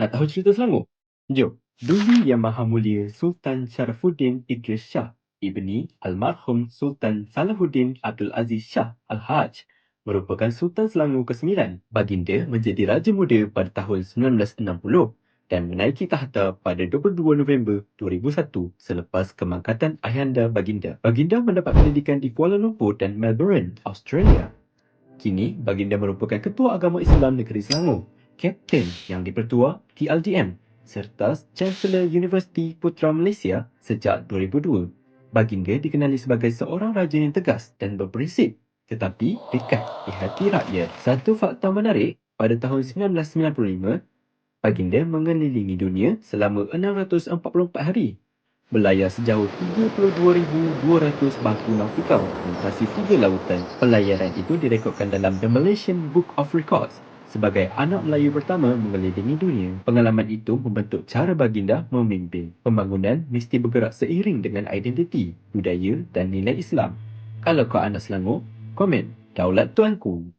Tak tahu cerita Selangor? Jom, dulu Yang Maha Mulia Sultan Sharafuddin Idris Shah ibni almarhum Sultan Salahuddin Abdul Aziz Shah Al-Haj merupakan Sultan Selangor ke-9. Baginda menjadi Raja Muda pada tahun 1960 dan menaiki tahta pada 22 November 2001 selepas kemangkatan ayahanda Baginda. Baginda mendapat pendidikan di Kuala Lumpur dan Melbourne, Australia. Kini, Baginda merupakan Ketua Agama Islam Negeri Selangor, Kapten Yang di-Pertua TLDM serta Chancellor Universiti Putra Malaysia sejak 2002. Baginda dikenali sebagai seorang raja yang tegas dan berprinsip tetapi dekat di hati rakyat. Satu fakta menarik, pada tahun 1995, Baginda mengelilingi dunia selama 644 hari, berlayar sejauh 32,200 bangku nautikal melintasi 3 lautan. Pelayaran itu direkodkan dalam The Malaysian Book of Records sebagai anak Melayu pertama mengelilingi dunia. Pengalaman itu membentuk cara Baginda memimpin. Pembangunan mesti bergerak seiring dengan identiti, budaya dan nilai Islam. Kalau kau anak Selangor, komen Daulat Tuanku.